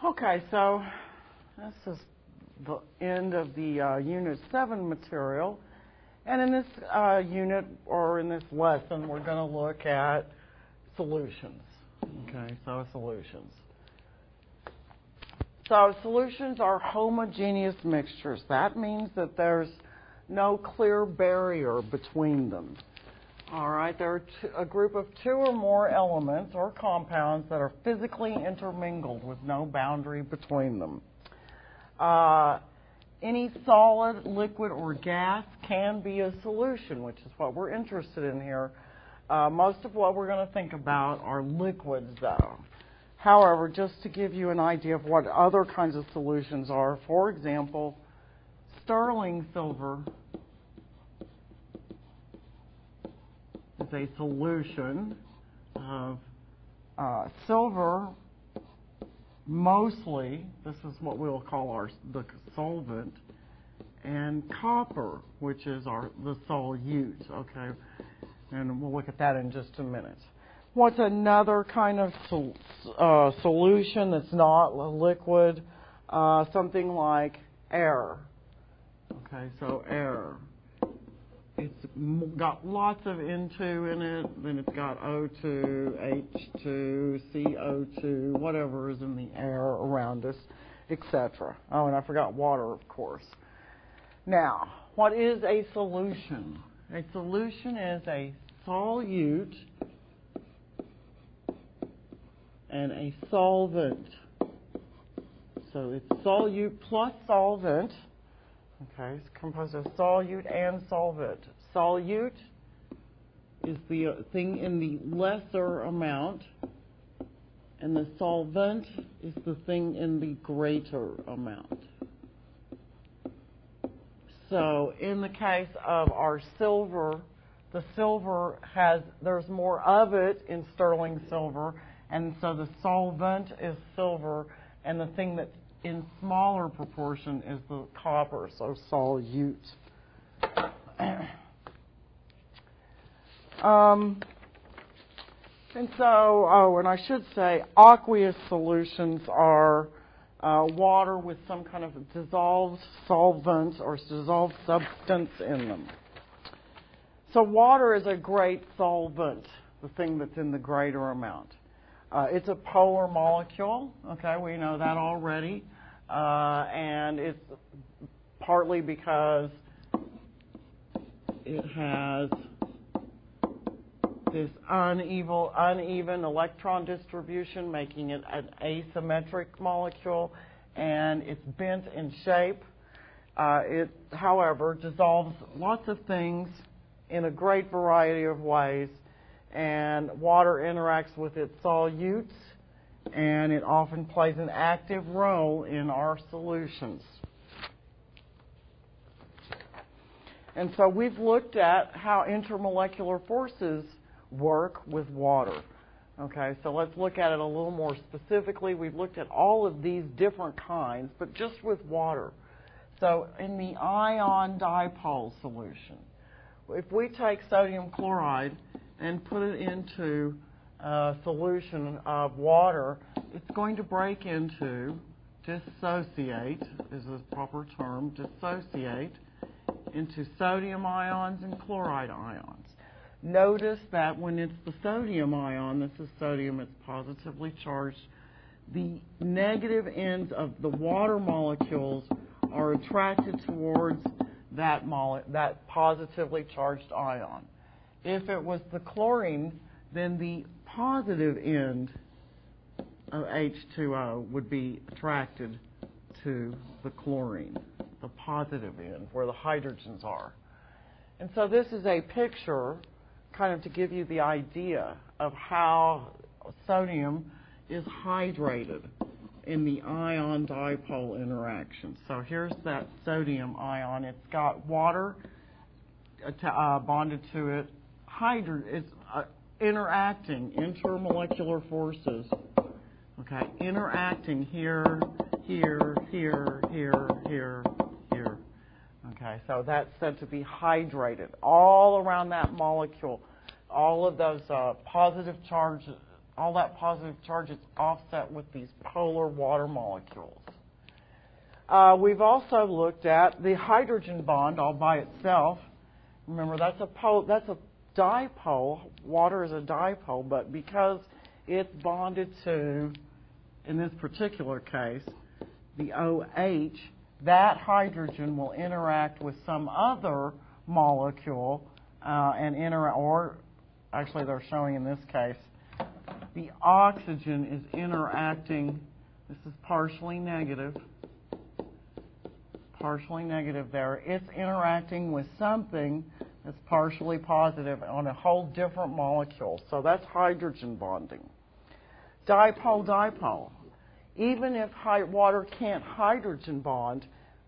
Okay, so this is the end of the Unit 7 material. And in this unit, or in this lesson, we're going to look at solutions. Okay, so solutions. So solutions are homogeneous mixtures. That means that there's no clear barrier between them. All right, there are a group of two or more elements or compounds that are physically intermingled with no boundary between them. Any solid, liquid, or gas can be a solution, which is what we're interested in here. Most of what we're going to think about are liquids, though. However, just to give you an idea of what other kinds of solutions are, for example, sterling silver is a solution of silver. Mostly, this is what we'll call the solvent, and copper, which is the solute, okay? And we'll look at that in just a minute. What's another kind of solution that's not a liquid? Something like air. Okay, so air. It's got lots of N2 in it, then it's got O2, H2, CO2, whatever is in the air around us, etc. Oh, and I forgot water, of course. Now, what is a solution? A solution is a solute and a solvent. So it's solute plus solvent. Okay, it's composed of solute and solvent. Solute is the thing in the lesser amount, and the solvent is the thing in the greater amount. So in the case of our silver, the silver there's more of it in sterling silver, and so the solvent is silver, and the thing that's in smaller proportion is the copper, so solute. And so, and I should say, aqueous solutions are water with some kind of dissolved solvent or dissolved substance in them. So water is a great solvent, the thing that's in the greater amount. It's a polar molecule, okay, we know that already, and it's partly because it has this uneven electron distribution, making it an asymmetric molecule, and it's bent in shape. It, however, dissolves lots of things in a great variety of ways, and water interacts with its solutes, and it often plays an active role in our solutions. And so we've looked at how intermolecular forces work with water. Okay, so let's look at it a little more specifically. We've looked at all of these different kinds, but just with water. So in the ion dipole solution, if we take sodium chloride and put it into a solution of water, it's going to break into, dissociate is the proper term, dissociate into sodium ions and chloride ions. Notice that when it's the sodium ion, this is sodium, it's positively charged, the negative ends of the water molecules are attracted towards that positively charged ion. If it was the chlorine, then the positive end of H2O would be attracted to the chlorine, the positive end, where the hydrogens are. And so this is a picture kind of to give you the idea of how sodium is hydrated in the ion dipole interaction. So here's that sodium ion. It's got water bonded to it. It's interacting, intermolecular forces, okay, interacting here, here, here, here, here, here. Okay, so that's said to be hydrated. All around that molecule, all of those positive charges all that positive charge is offset with these polar water molecules. We've also looked at the hydrogen bond all by itself. Remember, that's a dipole. Water is a dipole, but because it's bonded to, in this particular case, the OH, that hydrogen will interact with some other molecule or actually they're showing in this case, the oxygen is interacting. This is partially negative there. It's interacting with something that's partially positive on a whole different molecule. So that's hydrogen bonding. Dipole. Even if water can't hydrogen bond,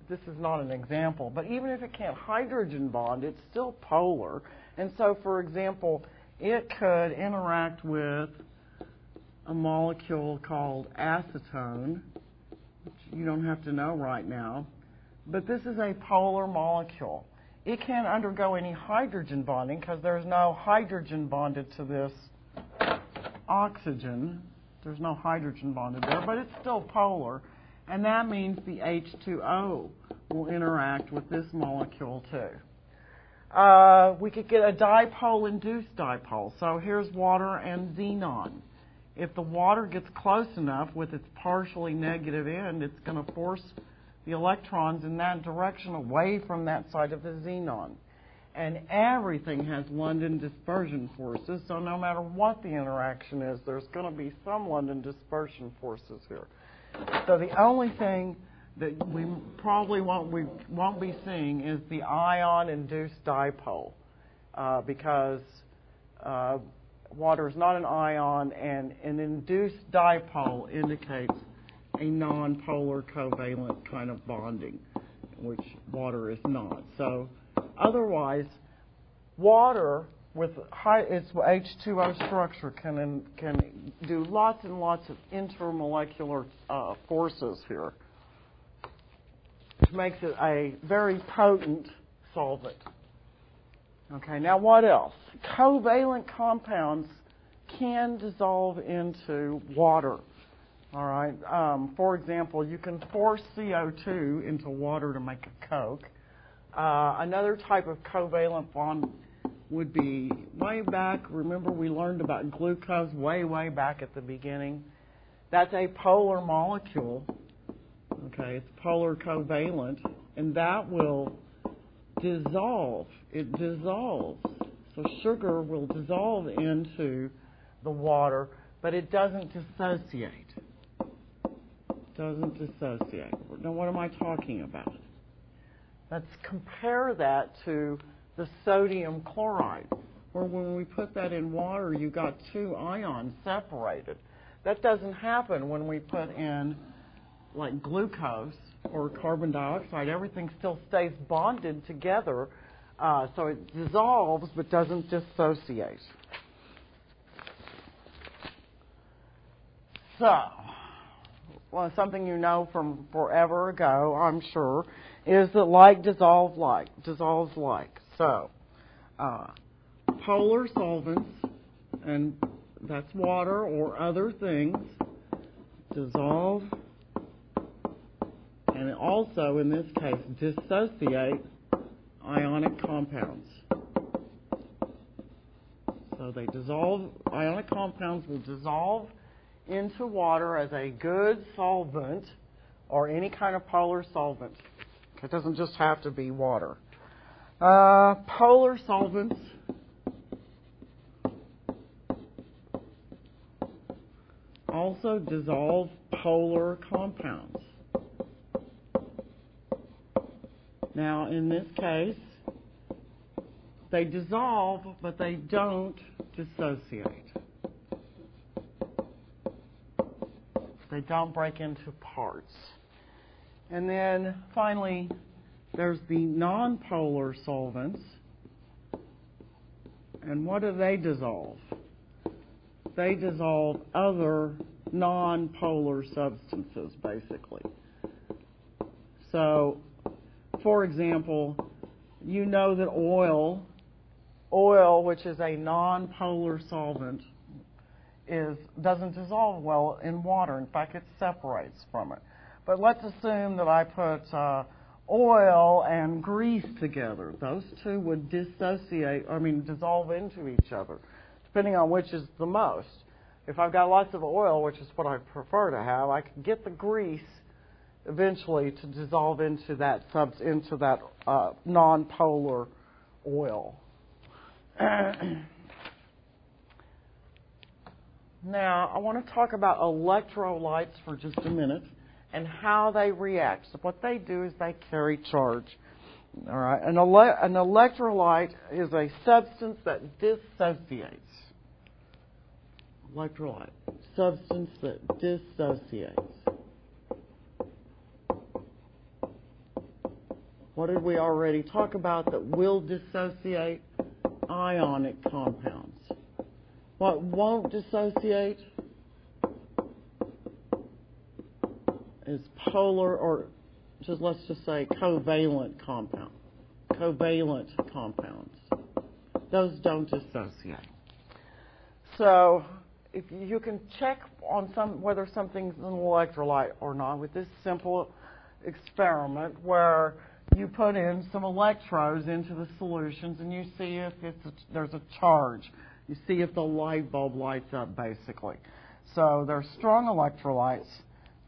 this is not an example, but even if it can't hydrogen bond, it's still polar. And so, for example, it could interact with a molecule called acetone, which you don't have to know right now. But this is a polar molecule. It can't undergo any hydrogen bonding because there's no hydrogen bonded to this oxygen. There's no hydrogen bonded there, but it's still polar. And that means the H2O will interact with this molecule too. We could get a dipole-induced dipole. So here's water and xenon. If the water gets close enough with its partially negative end, it's going to force the electrons in that direction away from that side of the xenon. And everything has London dispersion forces, so no matter what the interaction is, there's going to be some London dispersion forces here. So the only thing that we probably won't be seeing is the ion-induced dipole, because water is not an ion, and an induced dipole indicates a non-polar covalent kind of bonding, which water is not. So otherwise, water with its H2O structure can do lots and lots of intermolecular forces here, which makes it a very potent solvent. Okay, now what else? Covalent compounds can dissolve into water. All right. For example, you can force CO2 into water to make a Coke. Another type of covalent bond would be way back. Remember, we learned about glucose way back at the beginning. That's a polar molecule. Okay, it's polar covalent, and that will dissolve. It dissolves. So sugar will dissolve into the water, but it doesn't dissociate. Now, what am I talking about? Let's compare that to the sodium chloride, where when we put that in water, you got two ions separated. That doesn't happen when we put in, like, glucose or carbon dioxide. Everything still stays bonded together, so it dissolves but doesn't dissociate. So, well, something you know from forever ago, I'm sure, is that like dissolves like. So, polar solvents, and that's water or other things, dissolve, and also, in this case, dissociate ionic compounds. So they dissolve, ionic compounds will dissolve into water as a good solvent or any kind of polar solvent. It doesn't just have to be water. Polar solvents also dissolve polar compounds. Now, in this case, they dissolve, but they don't dissociate. They don't break into parts. And then, finally, there's the nonpolar solvents. And what do they dissolve? They dissolve other nonpolar substances, basically. So, for example, you know that oil, which is a nonpolar solvent, doesn't dissolve well in water. In fact, it separates from it. But let's assume that I put oil and grease together. Those two would dissolve into each other, depending on which is the most. If I've got lots of oil, which is what I prefer to have, I can get the grease eventually to dissolve into that non-polar oil. Now, I want to talk about electrolytes for just a minute and how they react. So what they do is they carry charge. All right. An electrolyte is a substance that dissociates. Electrolyte, substance that dissociates. What did we already talk about that will dissociate? Ionic compounds. What won't dissociate is polar, or let's just say covalent compounds. Covalent compounds. Those don't dissociate. So if you can check on whether something's an electrolyte or not with this simple experiment where you put in some electrodes into the solutions and you see if there's a charge. You see if the light bulb lights up, basically. So they're strong electrolytes,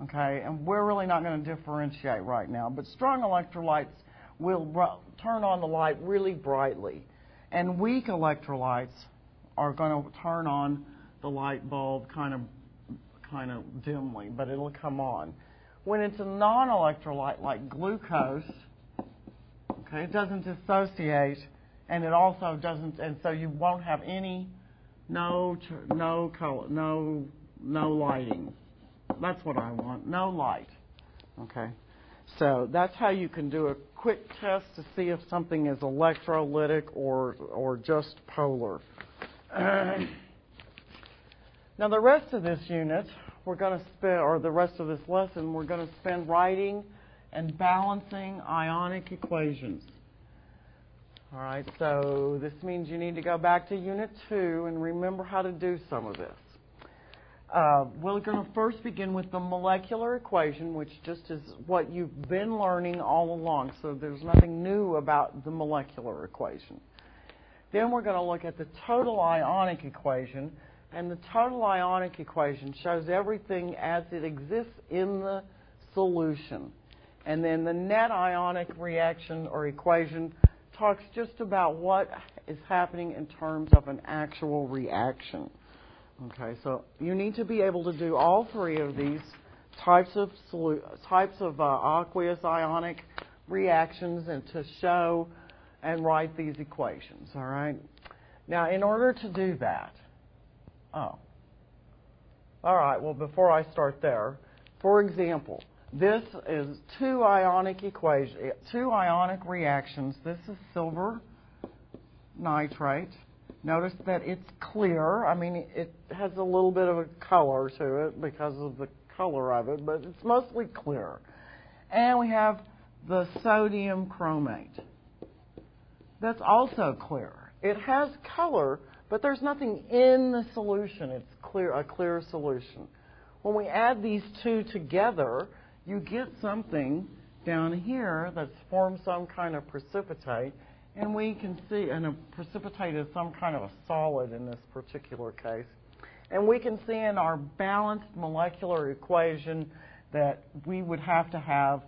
okay, and we're really not going to differentiate right now, but strong electrolytes will turn on the light really brightly, and weak electrolytes are going to turn on the light bulb kind of dimly, but it'll come on. When it's a non-electrolyte like glucose, okay, it doesn't dissociate, and it also doesn't, and so you won't have no color, no lighting. That's what I want, no light. Okay, so that's how you can do a quick test to see if something is electrolytic or just polar. Now the rest of this unit, we're going to spend, or the rest of this lesson, we're going to spend writing and balancing ionic equations. All right, so this means you need to go back to Unit 2 and remember how to do some of this. We're going to first begin with the molecular equation, which just is what you've been learning all along, so there's nothing new about the molecular equation. Then we're going to look at the total ionic equation, and the total ionic equation shows everything as it exists in the solution. And then the net ionic reaction or equation talks just about what is happening in terms of an actual reaction. Okay, so you need to be able to do all three of these types of aqueous ionic reactions and to show and write these equations, all right? Now, in order to do that, all right, well, before I start there, for example, this is two ionic reactions. This is silver nitrate. Notice that it's clear. I mean, it has a little bit of a color to it because of the color of it, but it's mostly clear. And we have the sodium chromate. That's also clear. It has color, but there's nothing in the solution. It's a clear solution. When we add these two together, you get something down here that's formed some kind of precipitate, and we can see, and a precipitate is some kind of a solid in this particular case. And we can see in our balanced molecular equation that we would have to have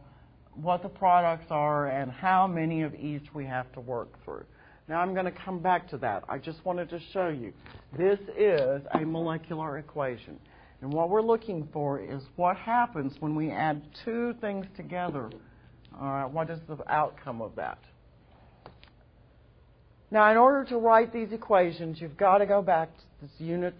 what the products are and how many of each we have to work through. Now I'm going to come back to that. I just wanted to show you. This is a molecular equation. And what we're looking for is what happens when we add two things together. All right, what is the outcome of that? Now, in order to write these equations, you've got to go back to this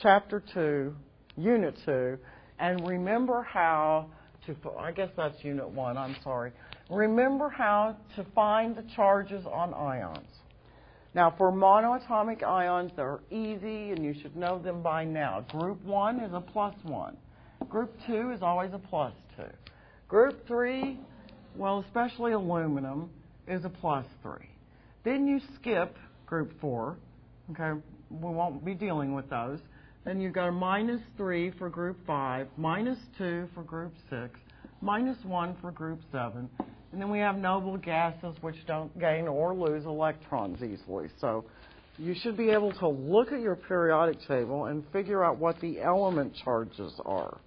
Chapter 2, Unit 2, and remember how to, I guess that's Unit 1, I'm sorry. Remember how to find the charges on ions. Now, for monoatomic ions, they're easy, and you should know them by now. Group 1 is a +1. Group 2 is always a +2. Group 3, well, especially aluminum, is a +3. Then you skip Group 4. Okay, we won't be dealing with those. Then you've got a -3 for group 5, -2 for group 6, -1 for group 7. And then we have noble gases which don't gain or lose electrons easily. So you should be able to look at your periodic table and figure out what the element charges are.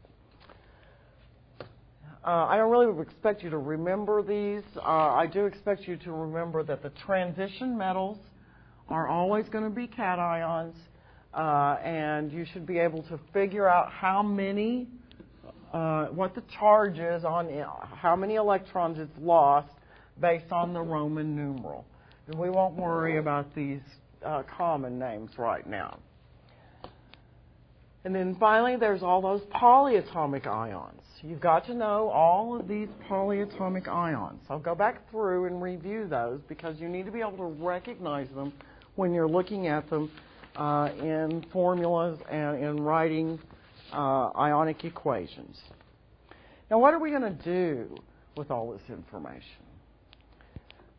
I don't really expect you to remember these. I do expect you to remember that the transition metals are always going to be cations, and you should be able to figure out how many, what the charge is on how many electrons it's lost based on the Roman numeral. And we won't worry about these common names right now. And then finally, there's all those polyatomic ions. You've got to know all of these polyatomic ions. So go back through and review those because you need to be able to recognize them when you're looking at them in formulas and in writing ionic equations. Now, what are we going to do with all this information?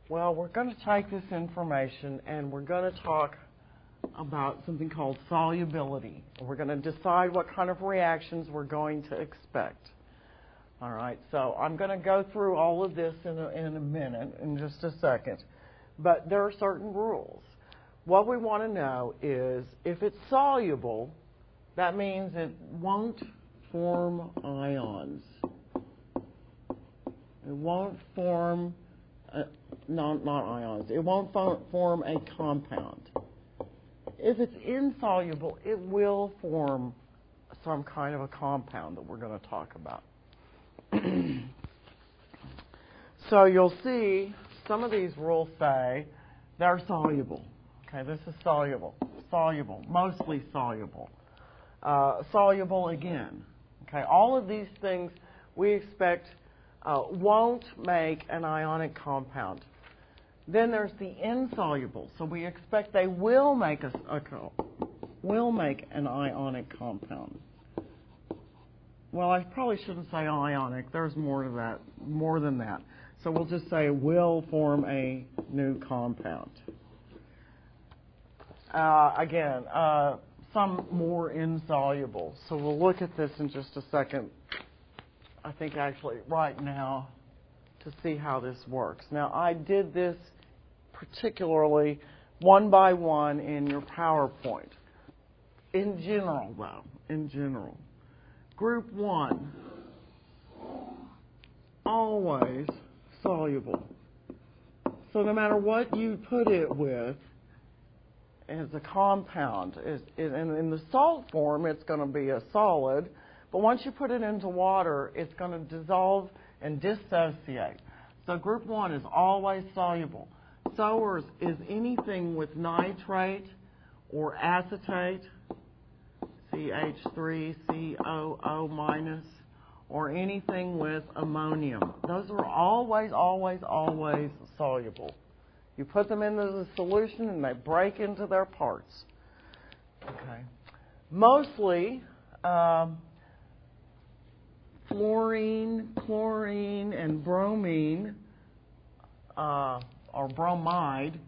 Well, we're going to take this information and we're going to talk about something called solubility. We're going to decide what kind of reactions we're going to expect. All right, so I'm going to go through all of this in a minute, in just a second. But there are certain rules. What we want to know is if it's soluble, that means it won't form ions. It won't form, not ions, it won't form a compound. If it's insoluble, it will form some kind of a compound that we're going to talk about. So you'll see some of these rules say they're soluble. Okay, this is soluble, mostly soluble. Soluble again. Okay, all of these things we expect won't make an ionic compound. Then there's the insoluble. So we expect they will make an ionic compound. Well, I probably shouldn't say ionic. There's more to that, more than that. So we'll just say will form a new compound. Again, some more insoluble. So we'll look at this in just a second. I think actually right now to see how this works. Now, I did this particularly one by one in your PowerPoint. In general, though, in general. Group 1, always soluble. So no matter what you put it with as a compound, in the salt form, it's going to be a solid. But once you put it into water, it's going to dissolve and dissociate. So group 1 is always soluble. So is anything with nitrate or acetate, CH3COO-, or anything with ammonium. Those are always, always, always soluble. You put them into the solution and they break into their parts. Okay. Mostly fluorine, chlorine, and bromine, or bromide.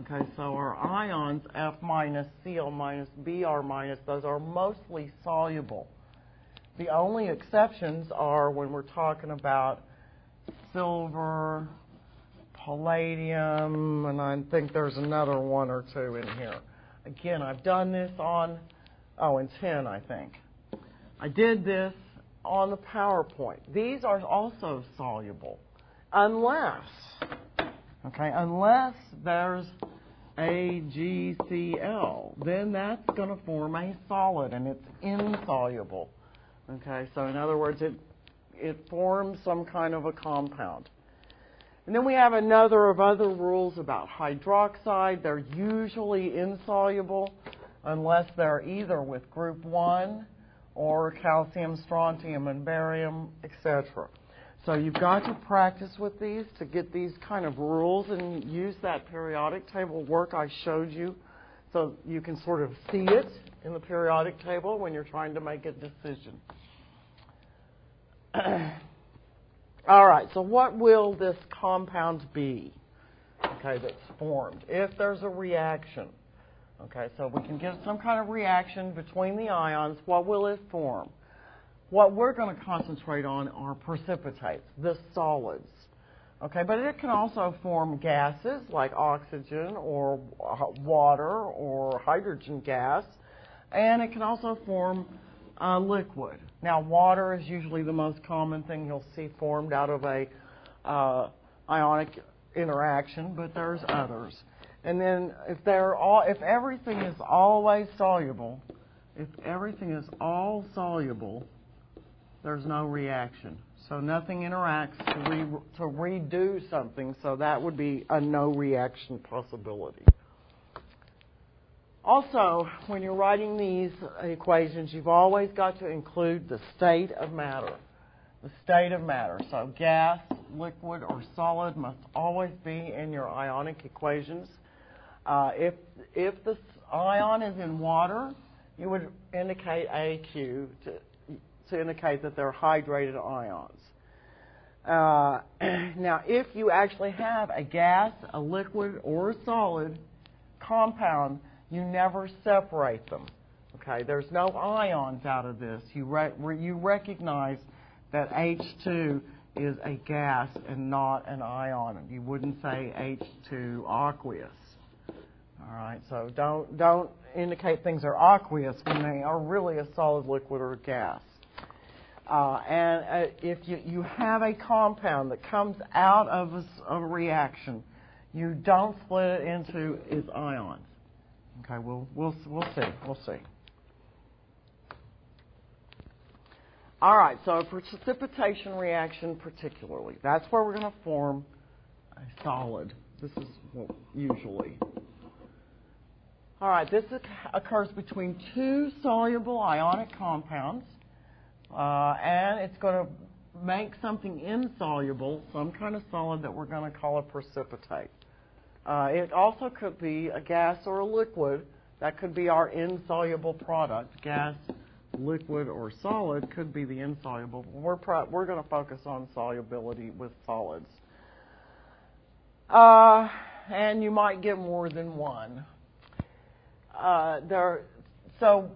Okay, so our ions, F-, Cl-, Br-, those are mostly soluble. The only exceptions are when we're talking about silver, palladium, and I think there's another one or two in here. Again, I've done this on, in 10, I think. I did this on the PowerPoint. These are also soluble, unless there's AgCl, then that's going to form a solid, and it's insoluble. Okay, so in other words, it forms some kind of a compound. And then we have another of other rules about hydroxide. They're usually insoluble unless they're either with group 1 or calcium, strontium, and barium, etc. So you've got to practice with these to get these kind of rules and use that periodic table work I showed you so you can sort of see it in the periodic table when you're trying to make a decision. All right, so what will this compound be, okay, that's formed if there's a reaction? Okay, so we can get some kind of reaction between the ions. What will it form? What we're going to concentrate on are precipitates, the solids. Okay, but it can also form gases like oxygen or water or hydrogen gas, and it can also form liquid. Now, water is usually the most common thing you'll see formed out of a ionic interaction, but there's others. And then if everything is always soluble, if everything is all soluble, there's no reaction. So nothing interacts to redo something, so that would be a no reaction possibility. Also, when you're writing these equations, you've always got to include the state of matter. The state of matter. So gas, liquid, or solid must always be in your ionic equations. If the ion is in water, you would indicate AQ to indicate that they're hydrated ions. Now, if you actually have a gas, a liquid, or a solid compound, you never separate them. Okay, there's no ions out of this. You recognize that H2 is a gas and not an ion. You wouldn't say H2 aqueous. All right, so don't indicate things are aqueous when they are really a solid, liquid, or a gas. And if you have a compound that comes out of a reaction, you don't split it into its ions. Okay, we'll see. All right, so a precipitation reaction particularly, that's where we're going to form a solid. This is usually. All right, this occurs between two soluble ionic compounds, and it's going to make something insoluble, some kind of solid that we're going to call a precipitate. It also could be a gas or a liquid. That could be our insoluble product. Gas, liquid, or solid could be the insoluble. We're going to focus on solubility with solids. And you might get more than one. So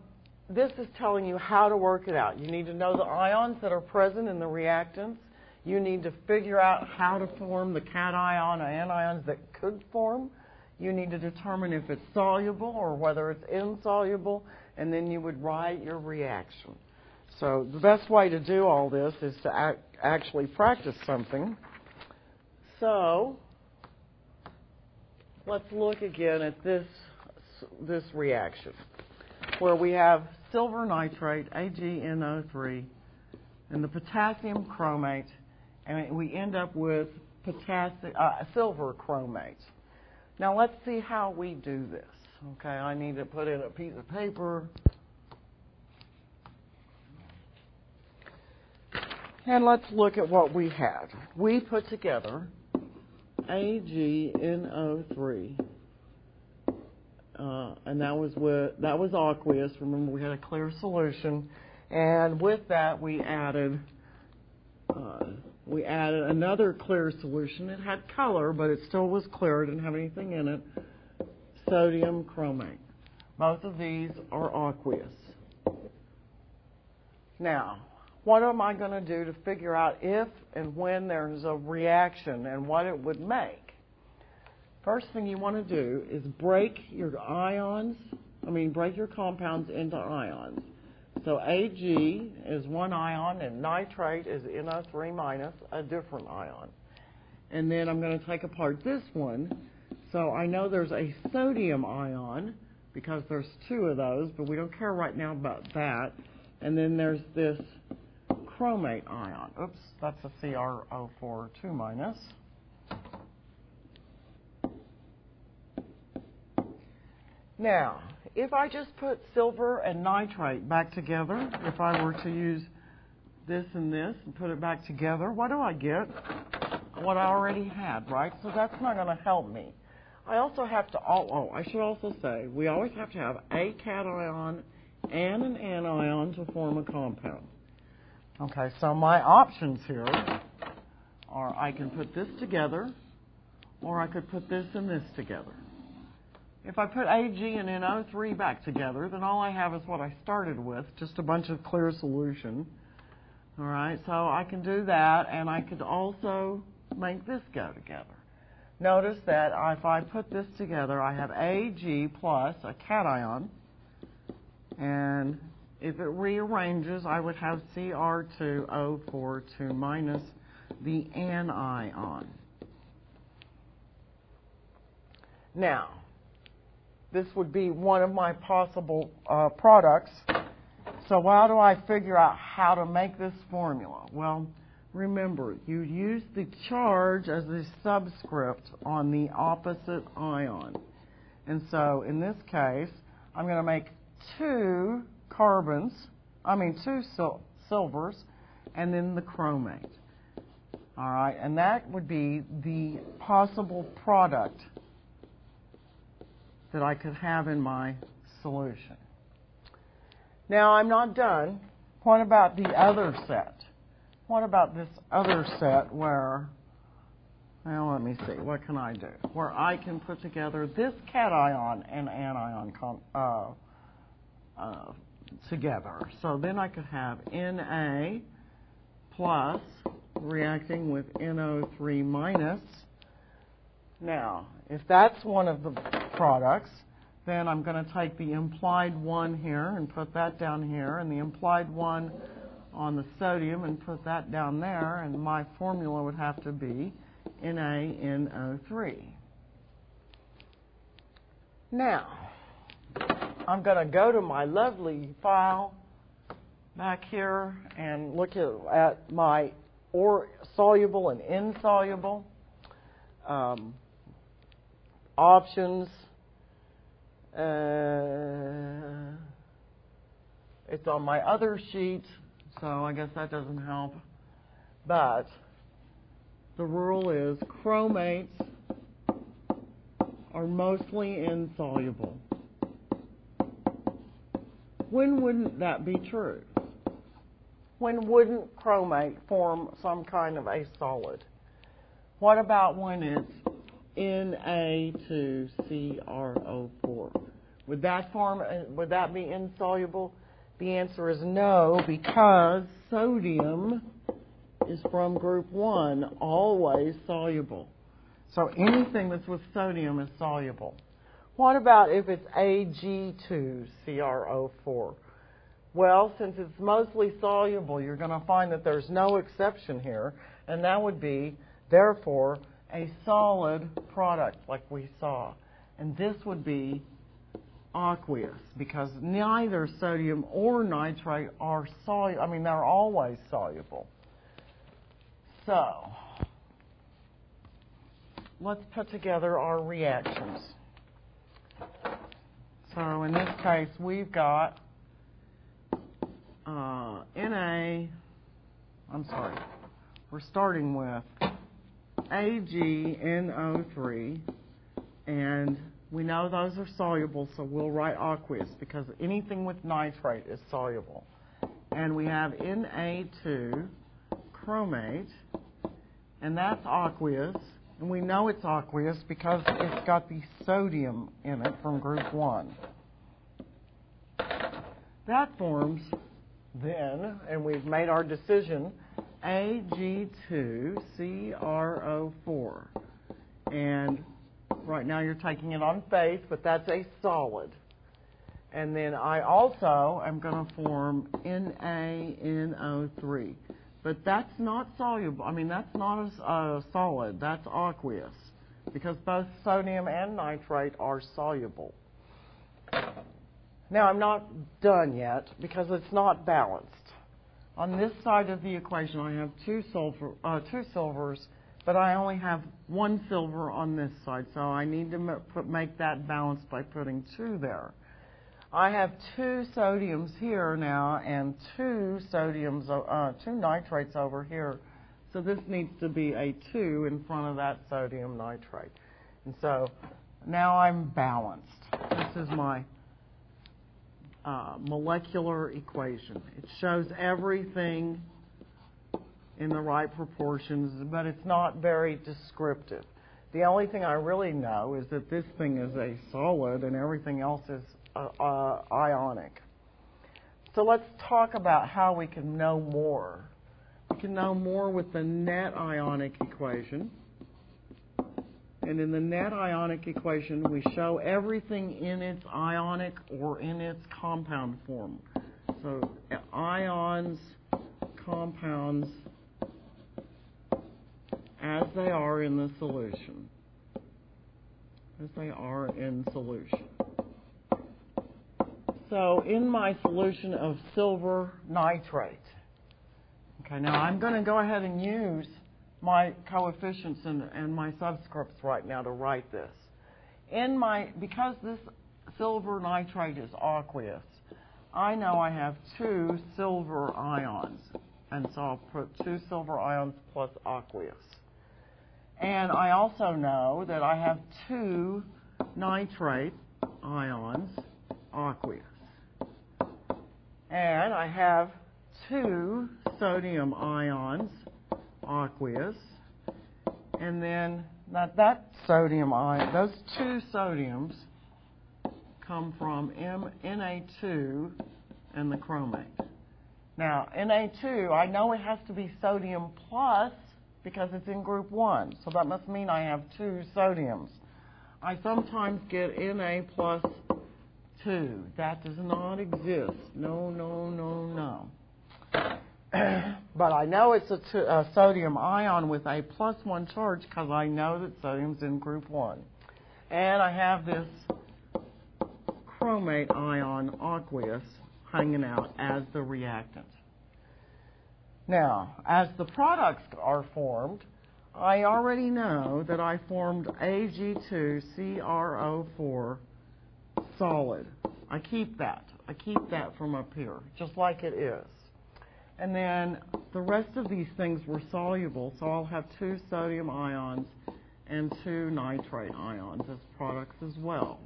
this is telling you how to work it out. You need to know the ions that are present in the reactants. You need to figure out how to form the cation and anions that could form. You need to determine if it's soluble or whether it's insoluble, and then you would write your reaction. So the best way to do all this is to actually practice something. So let's look again at this reaction where we have silver nitrate, AgNO3, and the potassium chromate, and we end up with silver chromate. Now let's see how we do this. Okay, I need to put in a piece of paper. And let's look at what we had. We put together AgNO3, and that was aqueous. Remember, we had a clear solution, and with that we added another clear solution. It had color, but it still was clear. It didn't have anything in it. Sodium chromate. Both of these are aqueous. Now, what am I going to do to figure out if and when there's a reaction and what it would make? First thing you want to do is break your compounds into ions. So Ag is one ion and nitrate is NO3 minus, a different ion. And then I'm going to take apart this one. So I know there's a sodium ion because there's two of those, but we don't care right now about that. And then there's this chromate ion. Oops, that's a CrO4 2 minus. Now, if I just put silver and nitrate back together, if I were to use this and this and put it back together, what do I get? What I already had, right? So that's not going to help me. I also have to, I should also say, we always have to have a cation and an anion to form a compound. Okay, so my options here are I can put this together, or I could put this and this together. if I put Ag and NO3 back together, then all I have is what I started with, just a bunch of clear solution. All right, so I can do that, and I could also make this go together. Notice that if I put this together, I have Ag plus a cation, and if it rearranges, I would have Cr2O42 minus the anion. Now, this would be one of my possible products. So how do I figure out how to make this formula? Well, remember, you use the charge as a subscript on the opposite ion. And so in this case, I'm going to make two silvers, and then the chromate. All right, and that would be the possible product that I could have in my solution. Now, I'm not done. What about the other set? What about this other set where, well, let me see, what can I do? Where I can put together this cation and anion together. So then I could have Na plus reacting with NO3 minus. Now, if that's one of the products, then I'm going to take the implied one here and put that down here, and the implied one on the sodium and put that down there, and my formula would have to be NaNO3. Now, I'm going to go to my lovely file back here and look at my soluble and insoluble options. It's on my other sheet, so I guess that doesn't help. But the rule is chromates are mostly insoluble. When wouldn't that be true? When wouldn't chromate form some kind of a solid? What about when it's Na2CrO4? Would that be insoluble? The answer is no, because sodium is from group 1, always soluble. So anything that's with sodium is soluble. What about if it's Ag2CrO4? Well, since it's mostly soluble, you're going to find that there's no exception here, and that would be, therefore, a solid product like we saw. And this would be aqueous, because neither sodium or nitrate are soluble. I mean, they're always soluble. So, let's put together our reactions. So, in this case, we've got we're starting with AgNO3, and we know those are soluble, so we'll write aqueous, because anything with nitrate is soluble. And we have Na2 chromate, and that's aqueous, and we know it's aqueous because it's got the sodium in it from group 1. That forms then, and we've made our decision, Ag2CrO4. And right now you're taking it on faith, but that's a solid. And then I also am going to form NaNO3. But that's not soluble. I mean, that's not a solid. That's aqueous, because both sodium and nitrate are soluble. Now, I'm not done yet, because it's not balanced. On this side of the equation, I have two silvers, but I only have one silver on this side, so I need to make that balanced by putting 2 there. I have 2 sodiums here now and 2 nitrates over here, so this needs to be a 2 in front of that sodium nitrate. And so now I'm balanced. This is my molecular equation. It shows everything in the right proportions, but it's not very descriptive. The only thing I really know is that this thing is a solid and everything else is ionic. So let's talk about how we can know more. We can know more with the net ionic equation. And in the net ionic equation, we show everything in its ionic or in its compound form. So ions, compounds, as they are in the solution. As they are in solution. So in my solution of silver nitrate, okay, now I'm going to go ahead and use my coefficients and my subscripts right now to write this. Because this silver nitrate is aqueous, I know I have 2 silver ions. And so I'll put 2 silver ions plus aqueous. And I also know that I have 2 nitrate ions, aqueous. And I have 2 sodium ions, aqueous. And then that sodium ion, those 2 sodiums come from Na2 and the chromate. Now, Na2, I know it has to be sodium plus because it's in group 1. So that must mean I have 2 sodiums. I sometimes get Na plus 2. That does not exist. No, no, no, no. But I know it's a sodium ion with a plus 1 charge because I know that sodium's in group 1. And I have this chromate ion, aqueous, hanging out as the reactant. Now, as the products are formed, I already know that I formed Ag2CrO4 solid. I keep that. I keep that from up here, just like it is. And then the rest of these things were soluble, so I'll have 2 sodium ions and 2 nitrate ions as products as well.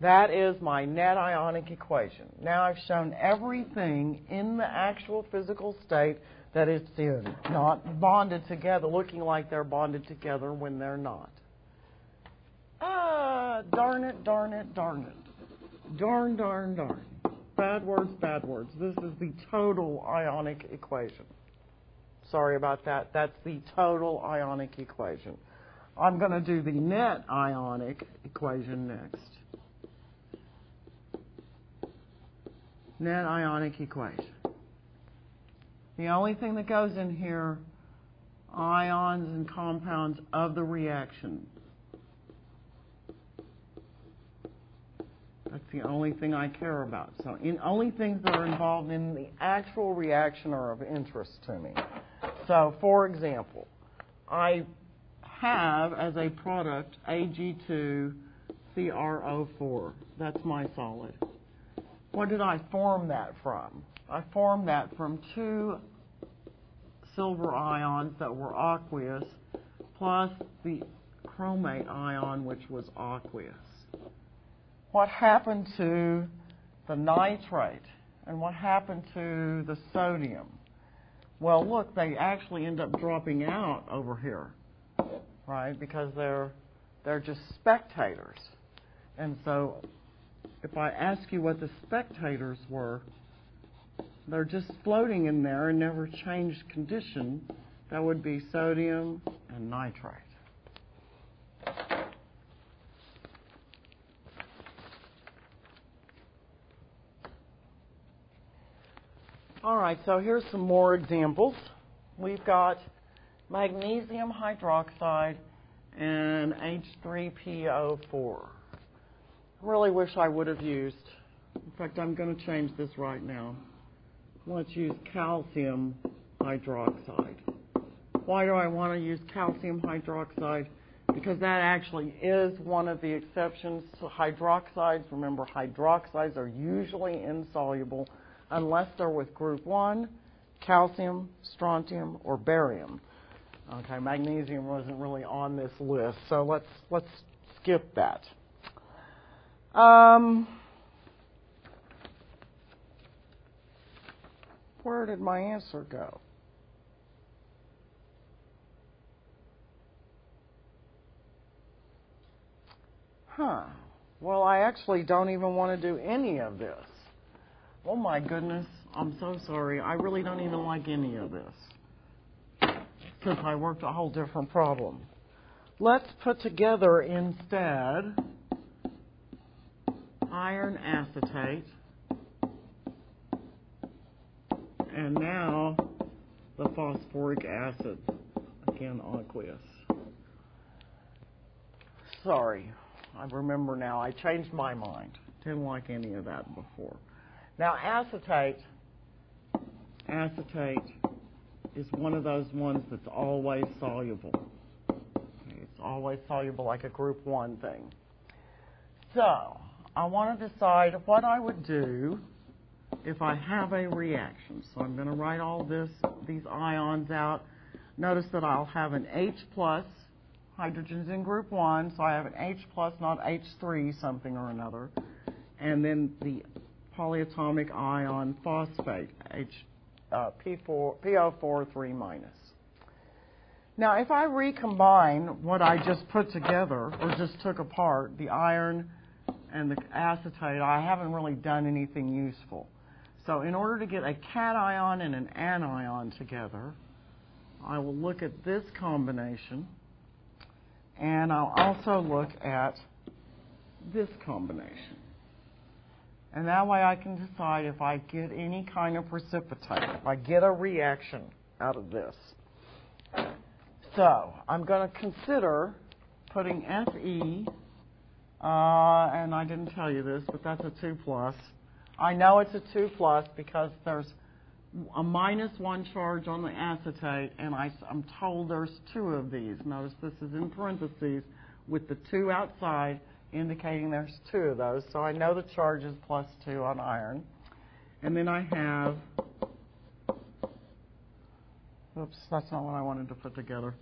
That is my net ionic equation. Now I've shown everything in the actual physical state that it's in, not bonded together, looking like they're bonded together when they're not. Darn it, darn it, darn it. Darn, darn, darn. Bad words, bad words. This is the total ionic equation. Sorry about that. That's the total ionic equation. I'm going to do the net ionic equation next. Net ionic equation. The only thing that goes in here, ions and compounds of the reaction. That's the only thing I care about. So only things that are involved in the actual reaction are of interest to me. So, for example, I have as a product Ag2CrO4. That's my solid. What did I form that from? I formed that from 2 silver ions that were aqueous plus the chromate ion, which was aqueous. What happened to the nitrate and what happened to the sodium? Well, look, they actually end up dropping out over here, right? Because they're just spectators. And so if I ask you what the spectators were, they're just floating in there and never changed condition. That would be sodium and nitrate. All right, so here's some more examples. We've got magnesium hydroxide and H3PO4. I really wish I would have used, in fact, I'm going to change this right now. Let's use calcium hydroxide. Why do I want to use calcium hydroxide? Because that actually is one of the exceptions to hydroxides. Remember, hydroxides are usually insoluble unless they're with group 1, calcium, strontium, or barium. Okay, magnesium wasn't really on this list, so let's skip that. Where did my answer go? Well, I actually don't even want to do any of this. Oh my goodness, I'm so sorry. I really don't even like any of this, since I worked a whole different problem. Let's put together instead iron acetate, and now the phosphoric acid, again aqueous. Sorry, I remember now. I changed my mind. Didn't like any of that before. Now acetate is one of those ones that's always soluble. It's always soluble, like a group 1 thing. So I want to decide what I would do if I have a reaction. So I'm going to write all these ions out. Notice that I'll have an H plus. Hydrogen's in group 1, so I have an H plus, not H3 something or another. And then the polyatomic ion phosphate, PO4 3 minus. Now, if I recombine what I just put together, or just took apart, the iron and the acetate, I haven't really done anything useful. So in order to get a cation and an anion together, I will look at this combination, and I'll also look at this combination. And that way I can decide if I get any kind of precipitate, if I get a reaction out of this. So I'm going to consider putting Fe, and I didn't tell you this, but that's a 2 plus. I know it's a 2 plus because there's a -1 charge on the acetate, and I'm told there's 2 of these. Notice this is in parentheses with the 2 outside, indicating there's 2 of those. So I know the charge is +2 on iron. And then I have, oops, that's not what I wanted to put together.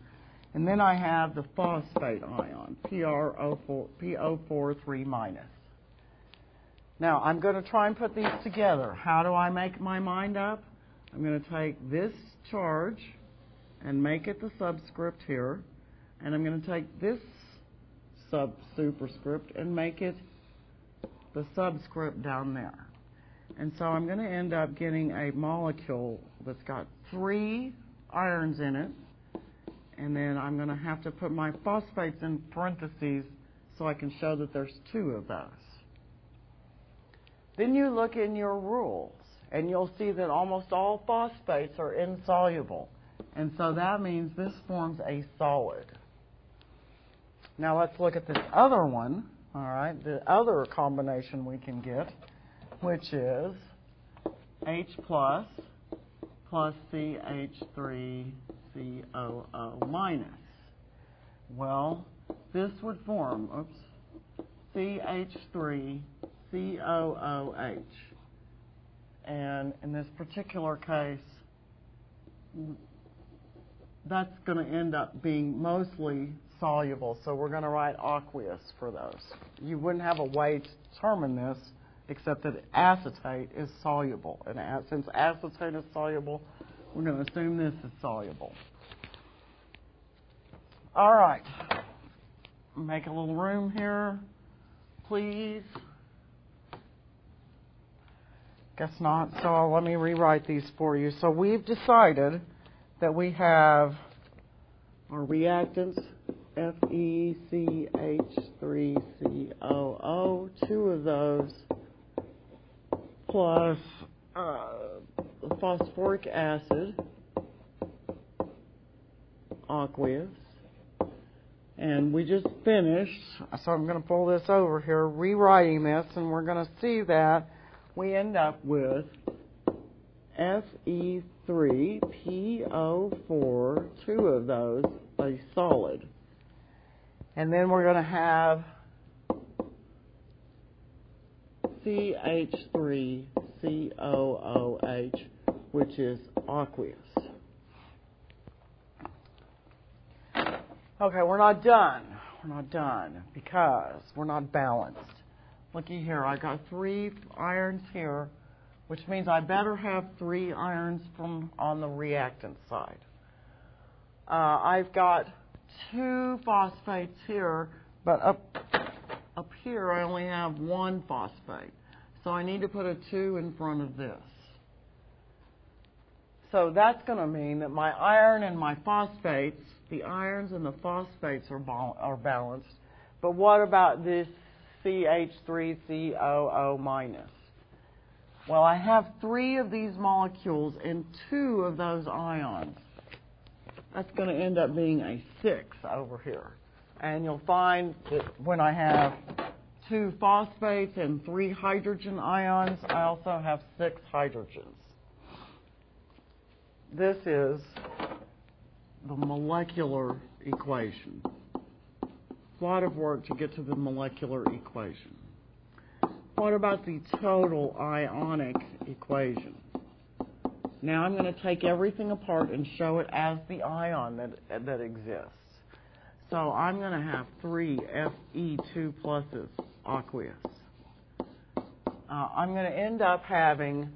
And then I have the phosphate ion, PO4 3 minus. Now, I'm going to try and put these together. How do I make my mind up? I'm going to take this charge and make it the subscript here. And I'm going to take this superscript and make it the subscript down there. And so I'm going to end up getting a molecule that's got 3 irons in it. And then I'm going to have to put my phosphates in parentheses so I can show that there's 2 of those. Then you look in your rules, and you'll see that almost all phosphates are insoluble. And so that means this forms a solid. Now let's look at this other one, all right, the other combination we can get, which is H plus CH3COO minus. Well, this would form, CH3COOH. And in this particular case, that's going to end up being mostly soluble. So we're going to write aqueous for those. You wouldn't have a way to determine this except that acetate is soluble. And since acetate is soluble, we're going to assume this is soluble. All right. Make a little room here, please. Guess not. So let me rewrite these for you. So we've decided that we have our reactants, FeCH3COO, 2 of those, plus phosphoric acid, aqueous. And we just finished, so I'm going to pull this over here, rewriting this, and we're going to see that we end up with Fe3PO4, 2 of those, a solid. And then we're going to have CH3COOH, which is aqueous. Okay, we're not done. We're not done because we're not balanced. Looky here, I got 3 irons here, which means I better have 3 irons from on the reactant side. I've got 2 phosphates here, but up here I only have one phosphate. So I need to put a 2 in front of this. So that's going to mean that my iron and my phosphates, the irons and the phosphates are balanced. But what about this CH3COO minus? Well, I have 3 of these molecules and 2 of those ions. That's going to end up being a 6 over here. And you'll find that when I have 2 phosphates and 3 hydrogen ions, I also have 6 hydrogens. This is the molecular equation. A lot of work to get to the molecular equation. What about the total ionic equation? Now I'm going to take everything apart and show it as the ion that exists. So I'm going to have 3 Fe2 pluses, aqueous. I'm going to end up having,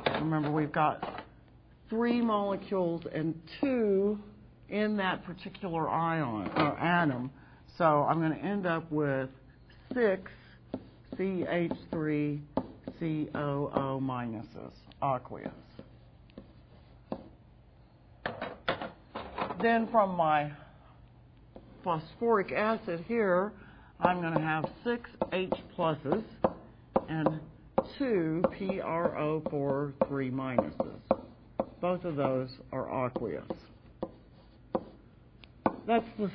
remember we've got 3 molecules and 2 in that particular ion or atom. So I'm going to end up with 6 CH3COO minuses, aqueous. Then from my phosphoric acid here, I'm going to have 6 H pluses and 2 PRO4 3 minuses. Both of those are aqueous. That's the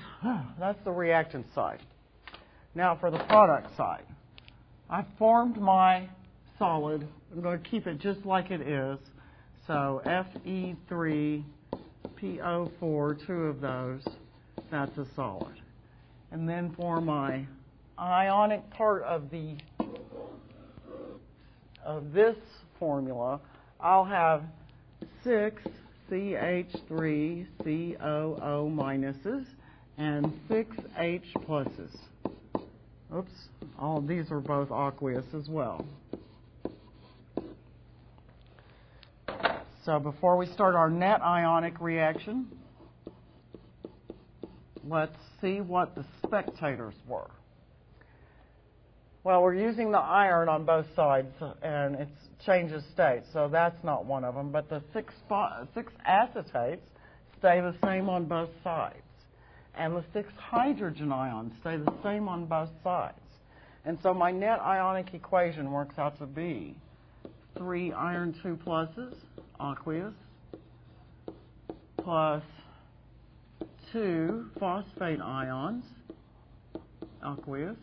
reactant side. Now for the product side. I've formed my solid. I'm going to keep it just like it is. So Fe3, PO4, 2 of those, that's a solid. And then for my ionic part of this formula, I'll have 6 CH3COO minuses and 6 H pluses. Oops, all of these are both aqueous as well. So before we start our net ionic reaction, let's see what the spectators were. Well, we're using the iron on both sides, and it changes state, so that's not one of them. But the 6 acetates stay the same on both sides. And the 6 hydrogen ions stay the same on both sides. And so my net ionic equation works out to be 3 iron 2 pluses, aqueous, plus 2 phosphate ions, aqueous,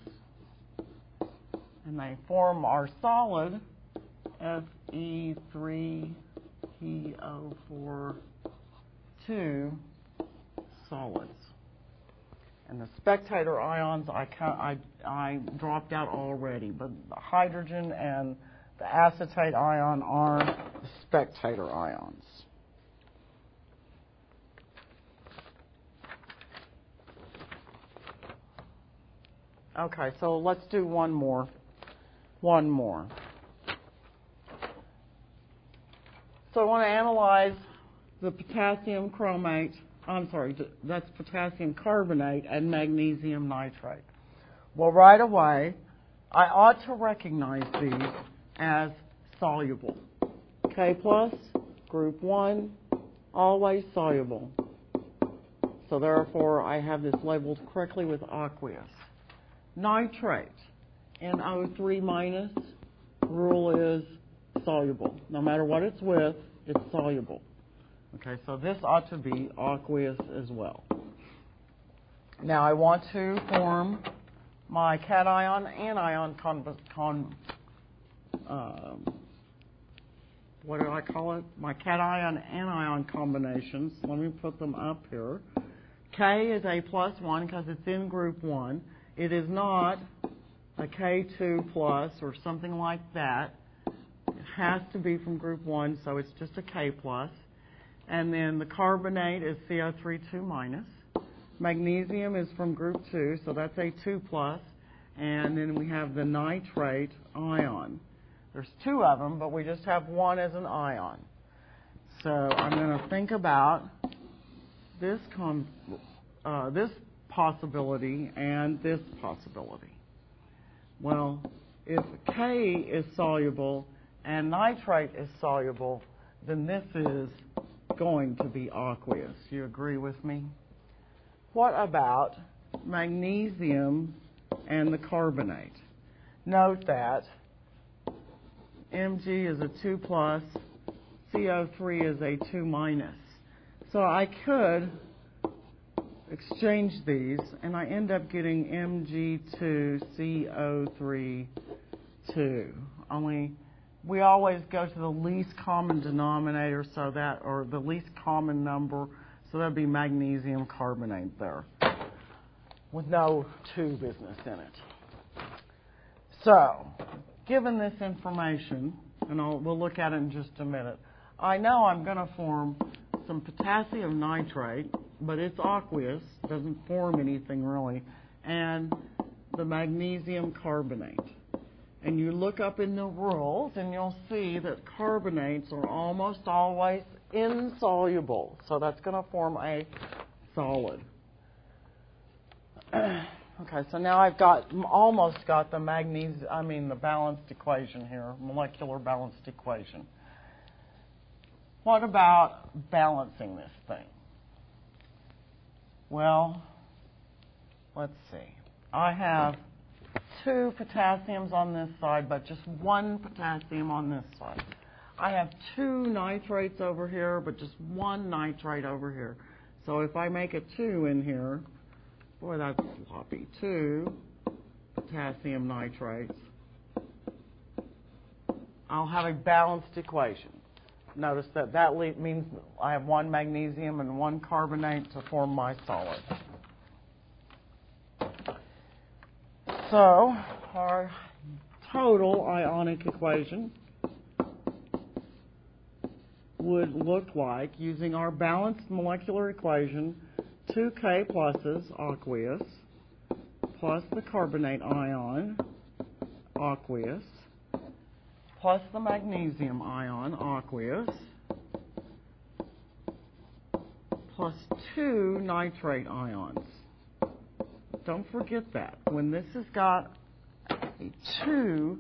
and they form our solid Fe3PO4 2 solids. And the spectator ions I dropped out already, but the hydrogen and the acetate ion are the spectator ions. Okay, so let's do one more. So I want to analyze the potassium chromate. That's potassium carbonate and magnesium nitrate. Well, right away, I ought to recognize these as soluble. K plus, group 1, always soluble. So therefore, I have this labeled correctly with aqueous. Nitrate, NO3 minus, rule is soluble. No matter what it's with, it's soluble. Okay, so this ought to be aqueous as well. Now I want to form my cation anion what do I call it? My cation anion combinations. Let me put them up here. K is a plus 1 because it's in group 1. It is not a K2 plus or something like that. It has to be from group 1, so it's just a K plus. And then the carbonate is CO3 2 minus. Magnesium is from group 2, so that's a 2 plus. And then we have the nitrate ion. There's 2 of them, but we just have 1 as an ion. So I'm going to think about this possibility and this possibility. Well, if K is soluble and nitrate is soluble, then this is going to be aqueous. You agree with me? What about magnesium and the carbonate? Note that Mg is a 2 plus, CO3 is a 2 minus. So I could exchange these, and I end up getting Mg2CO3 2. Only we always go to the least common denominator, so that, or the least common number, so that would be magnesium carbonate there, with no 2 business in it. So, given this information, and we'll look at it in just a minute, I know I'm going to form some potassium nitrate, but it's aqueous, doesn't form anything really, and the magnesium carbonate. And you look up in the rules, and you'll see that carbonates are almost always insoluble. So that's going to form a solid. Okay, so now I've almost got the the balanced equation here, molecular balanced equation. What about balancing this thing? Well, let's see. I have 2 potassiums on this side, but just 1 potassium on this side. I have 2 nitrates over here, but just 1 nitrate over here. So if I make a 2 in here, boy, that's sloppy. 2 potassium nitrates. I'll have a balanced equation. Notice that means I have 1 magnesium and 1 carbonate to form my solid. So our total ionic equation would look like, using our balanced molecular equation, 2K pluses, aqueous, plus the carbonate ion, aqueous, plus the magnesium ion, aqueous, plus 2 nitrate ions. Don't forget that. When this has got a 2,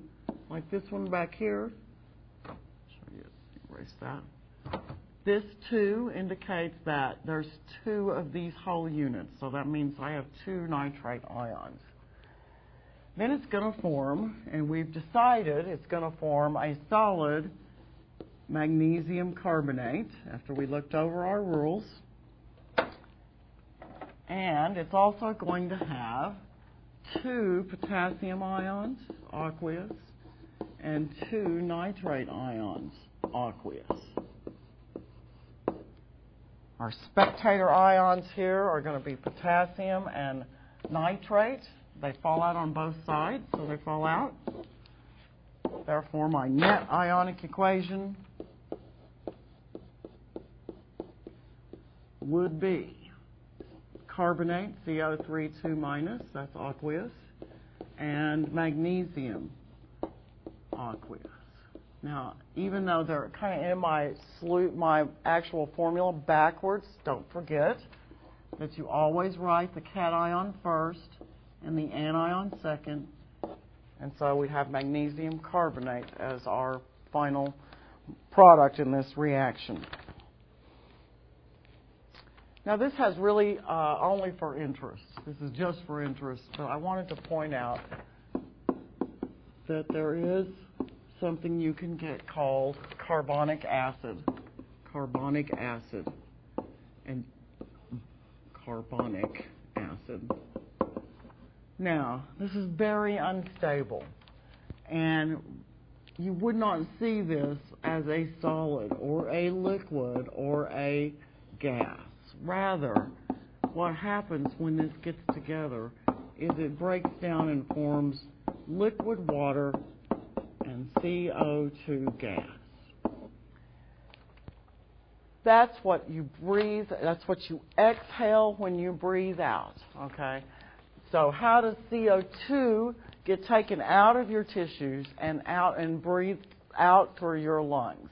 like this one back here, erase that. This 2 indicates that there's 2 of these whole units, so that means I have 2 nitrate ions. Then it's going to form, and we've decided it's going to form a solid magnesium carbonate after we looked over our rules. And it's also going to have 2 potassium ions, aqueous, and 2 nitrate ions, aqueous. Our spectator ions here are going to be potassium and nitrate. They fall out on both sides, so they fall out. Therefore, my net ionic equation would be carbonate, CO3 2 minus, that's aqueous, and magnesium, aqueous. Now, even though they're kind of in my actual formula backwards, don't forget that you always write the cation first and the anion second. And so we have magnesium carbonate as our final product in this reaction. Now, this has really only for interest. This is just for interest, but I wanted to point out that there is something you can get called carbonic acid. Carbonic acid. And carbonic acid. Now, this is very unstable, and you would not see this as a solid or a liquid or a gas. Rather, what happens when this gets together is it breaks down and forms liquid water and CO2 gas. That's what you breathe, that's what you exhale when you breathe out, okay? So how does CO2 get taken out of your tissues and out and breathed out through your lungs?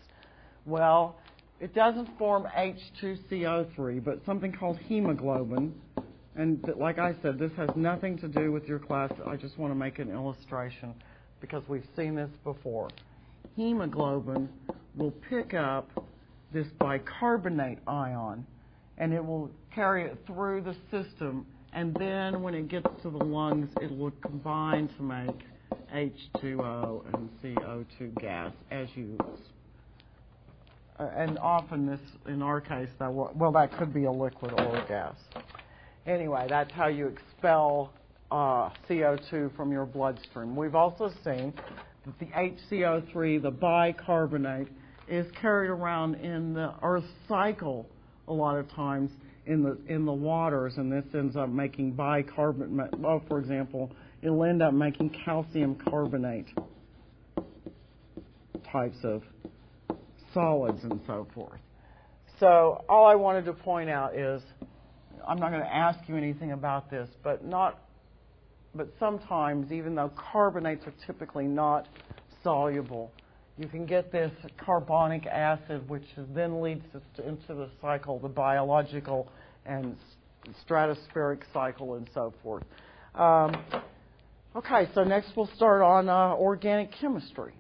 Well, it doesn't form H2CO3, but something called hemoglobin, like I said, this has nothing to do with your class. I just want to make an illustration because we've seen this before. Hemoglobin will pick up this bicarbonate ion, and it will carry it through the system, and then when it gets to the lungs, it will combine to make H2O and CO2 gas as used. And often this, in our case, that could be a liquid or a gas. Anyway, that's how you expel CO2 from your bloodstream. We've also seen that the HCO3, the bicarbonate, is carried around in the Earth's cycle a lot of times in the waters, and this ends up making bicarbonate. Well, for example, it'll end up making calcium carbonate types of solids and so forth. So all I wanted to point out is, I'm not going to ask you anything about this, but sometimes, even though carbonates are typically not soluble, you can get this carbonic acid, which then leads into the cycle, the biological and stratospheric cycle and so forth. Okay, so next we'll start on organic chemistry.